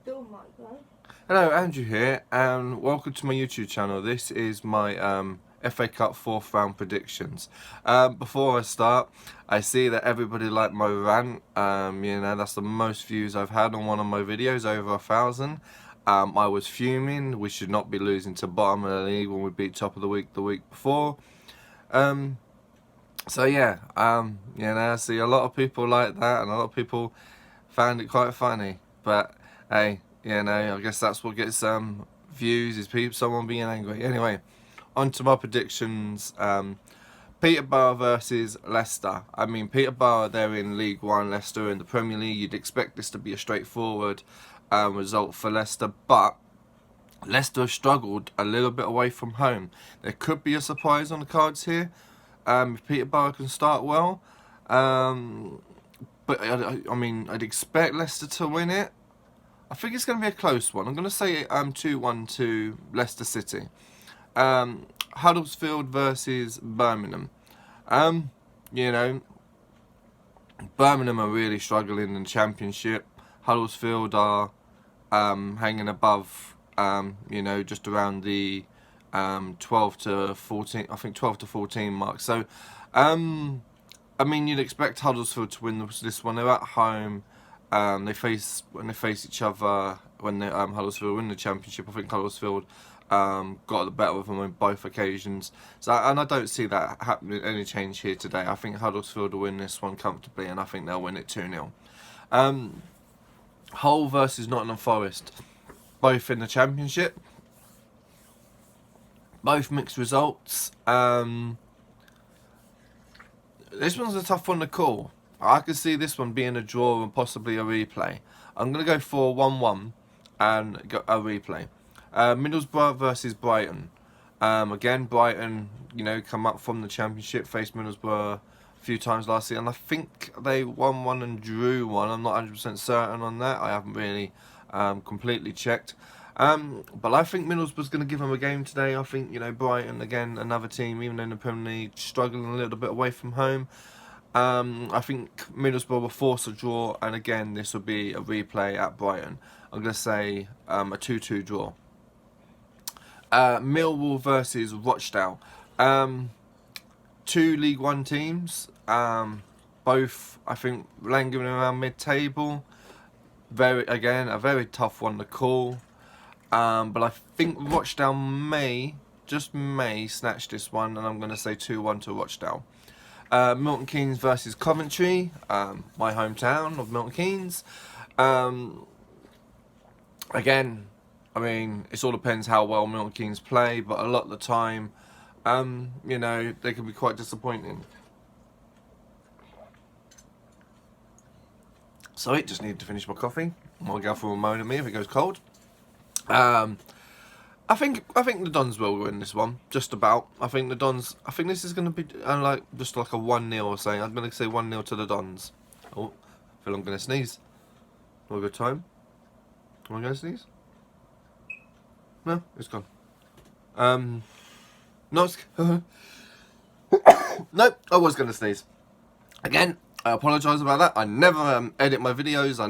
Still might go. Hello, Andrew here, and welcome to my YouTube channel. This is my FA Cup fourth round predictions. Before I start, I see that everybody liked my rant. That's the most views I've had on one of my videos, over 1,000. I was fuming. We should not be losing to bottom of the league when we beat top of the week before. I see a lot of people like that, and a lot of people found it quite funny. But hey, I guess that's what gets views, is someone being angry. Anyway, on to my predictions. Peterborough versus Leicester. I mean, Peterborough, they're in League One, Leicester in the Premier League. You'd expect this to be a straightforward result for Leicester, but Leicester have struggled a little bit away from home. There could be a surprise on the cards here. If Peterborough can start well. But I mean, I'd expect Leicester to win it. I think it's going to be a close one. I'm going to say 2-1 to Leicester City. Huddersfield versus Birmingham. Birmingham are really struggling in the Championship. Huddersfield are hanging above, just around the 12 to 14, I think 12 to 14 mark. So, I mean, you'd expect Huddersfield to win this one. They're at home. When they face each other, when Huddersfield win the Championship, I think Huddersfield got the better of them on both occasions. So, and I don't see that happening, any change here today. I think Huddersfield will win this one comfortably, and I think they'll win it 2-0. Hull versus Nottingham Forest, both in the Championship. Both mixed results. This one's a tough one to call. I could see this one being a draw and possibly a replay. I'm going to go for 1-1 and go a replay. Middlesbrough versus Brighton. Again, Brighton, come up from the Championship, faced Middlesbrough a few times last year, and I think they won one and drew one. I'm not 100% certain on that. I haven't really completely checked. But I think Middlesbrough's going to give them a game today. I think, Brighton, again, another team, even in the Premier League, struggling a little bit away from home. I think Middlesbrough will force a draw, and again, this will be a replay at Brighton. I'm going to say a 2-2 draw. Millwall versus Rochdale. Two League One teams. Both, I think, lingering around mid-table. A very tough one to call. But I think Rochdale may snatch this one, and I'm going to say 2-1 to Rochdale. Milton Keynes versus Coventry, my hometown of Milton Keynes. Again, I mean, it all depends how well Milton Keynes play, but a lot of the time, they can be quite disappointing. So just need to finish my coffee. My girlfriend will moan at me if it goes cold. I think the Dons will win this one, just about. I think this is going to be just like a 1-0 or something. I'm going to say 1-0 to the Dons. Oh, I feel I'm going to sneeze. Have a good time. Am I going to sneeze? No, it's gone. No, nope, I was going to sneeze. Again, I apologise about that. I never edit my videos. I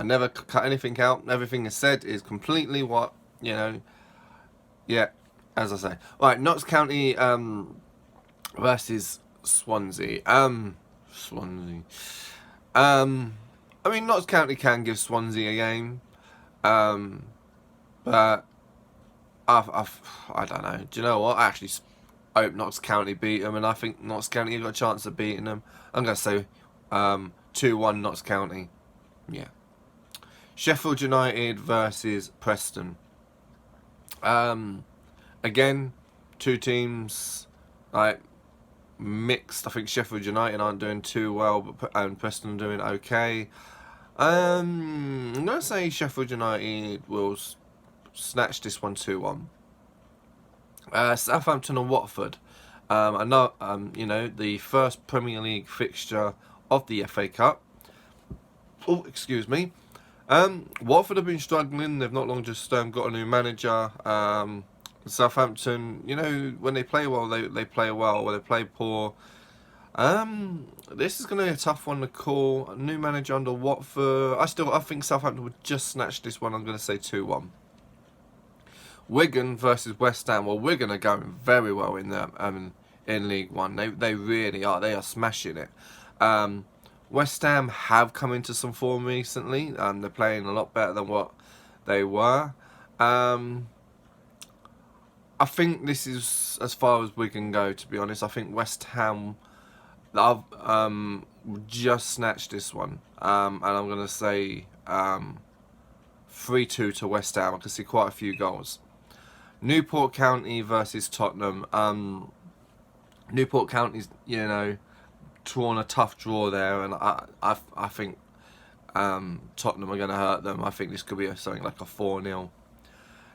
never cut anything out. Everything is said is completely what, yeah, as I say. Right, Notts County versus Swansea. Swansea. I mean, Notts County can give Swansea a game. But I don't know. Do you know what? I actually hope Notts County beat them, and I think Notts County have got a chance of beating them. I'm going to say 2-1 Notts County. Yeah. Sheffield United versus Preston. Again, two teams mixed. I think Sheffield United aren't doing too well, and Preston are doing okay. I'm going to say Sheffield United will snatch this one 2-1. Southampton and Watford. I know, the first Premier League fixture of the FA Cup. Oh, excuse me. Watford have been struggling. They've not long just got a new manager. Southampton, when they play well, they play well. When they play poor, This is going to be a tough one to call. A new manager under Watford. I think Southampton would just snatch this one. I'm going to say 2-1. Wigan versus West Ham. Well, Wigan are going very well in League One. They really are. They are smashing it. West Ham have come into some form recently. They're playing a lot better than what they were. I think this is as far as we can go, to be honest. I think West Ham just snatched this one. And I'm going to say 3-2 to West Ham. I can see quite a few goals. Newport County versus Tottenham. Newport County's, drawn a tough draw there, and I think Tottenham are going to hurt them. I think this could be something like a 4-0.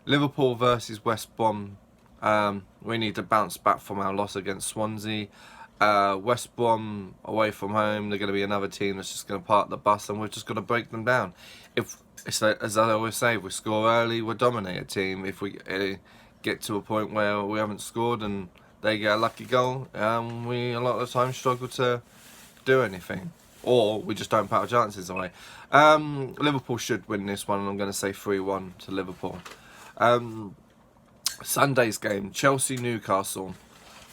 Liverpool versus West Brom. We need to bounce back from our loss against Swansea. West Brom away from home, they're going to be another team that's just going to park the bus, and we're just going to break them down. If it's like, as I always say, if we score early, we'll dominate a team. If we get to a point where we haven't scored and they get a lucky goal, we a lot of the time struggle to do anything, or we just don't put our chances away. Liverpool should win this one, and I'm going to say 3-1 to Liverpool. Sunday's game, Chelsea-Newcastle.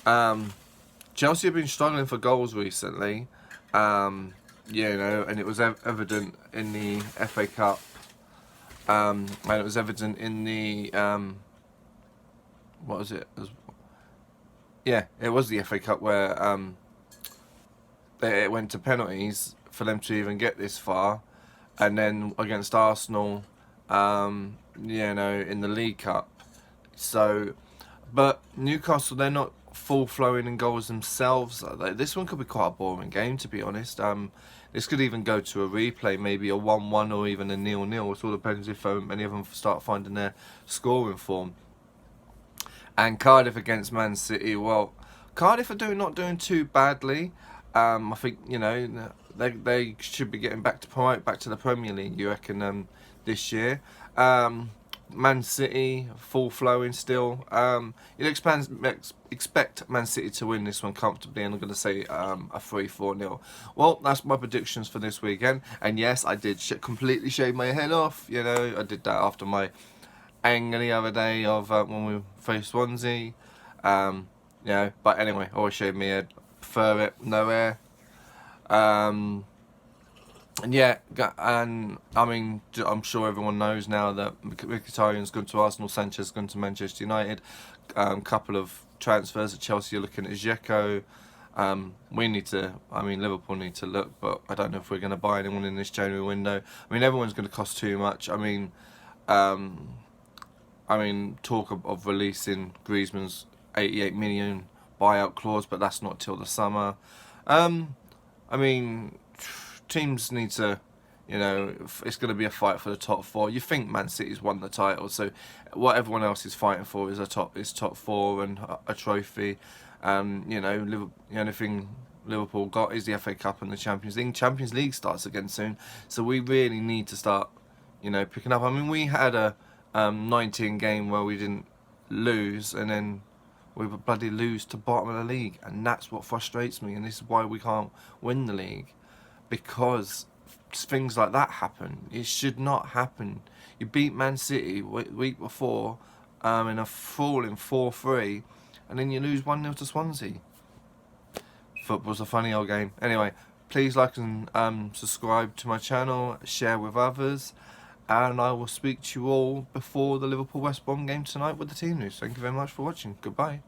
Chelsea have been struggling for goals recently, and it was evident in the FA Cup, and it was evident in the, what was it? It was the FA Cup where it went to penalties for them to even get this far, and then against Arsenal, in the League Cup. So, but Newcastle, they're not full-flowing in goals themselves. This one could be quite a boring game, to be honest. This could even go to a replay, maybe a 1-1 or even a 0-0. It all depends if any of them start finding their scoring form. And Cardiff against Man City. Well, Cardiff are not doing too badly. I think they should be getting back to the Premier League, you reckon, this year. Man City full flowing still. You'd expect Man City to win this one comfortably, and I'm going to say a 3-4-0. Well, that's my predictions for this weekend. And yes, I did completely shave my head off. I did that after my anger the other day of when we faced Swansea. But anyway, always shave my head. Prefer it, no hair. And I mean, I'm sure everyone knows now that Mkhitaryan's gone to Arsenal, Sanchez gone to Manchester United. Couple of transfers at Chelsea are looking at Dzeko. Liverpool need to look, but I don't know if we're going to buy anyone in this January window. I mean, everyone's going to cost too much. Talk of releasing Griezmann's 88 million buyout clause, but that's not till the summer. Teams need to, it's going to be a fight for the top four. You think Man City's won the title, so what everyone else is fighting for is top four and a trophy. The only thing Liverpool got is the FA Cup and the Champions League. Champions League starts again soon, so we really need to start, picking up. We had a 19 game where we didn't lose, and then we would bloody lose to bottom of the league, and that's what frustrates me, and this is why we can't win the league. Because things like that happen. It should not happen. You beat Man City week before in a falling 4-3, and then you lose 1-0 to Swansea. Football's a funny old game. Anyway, please like and subscribe to my channel, share with others, and I will speak to you all before the Liverpool West Brom game tonight with the team news. Thank you very much for watching. Goodbye.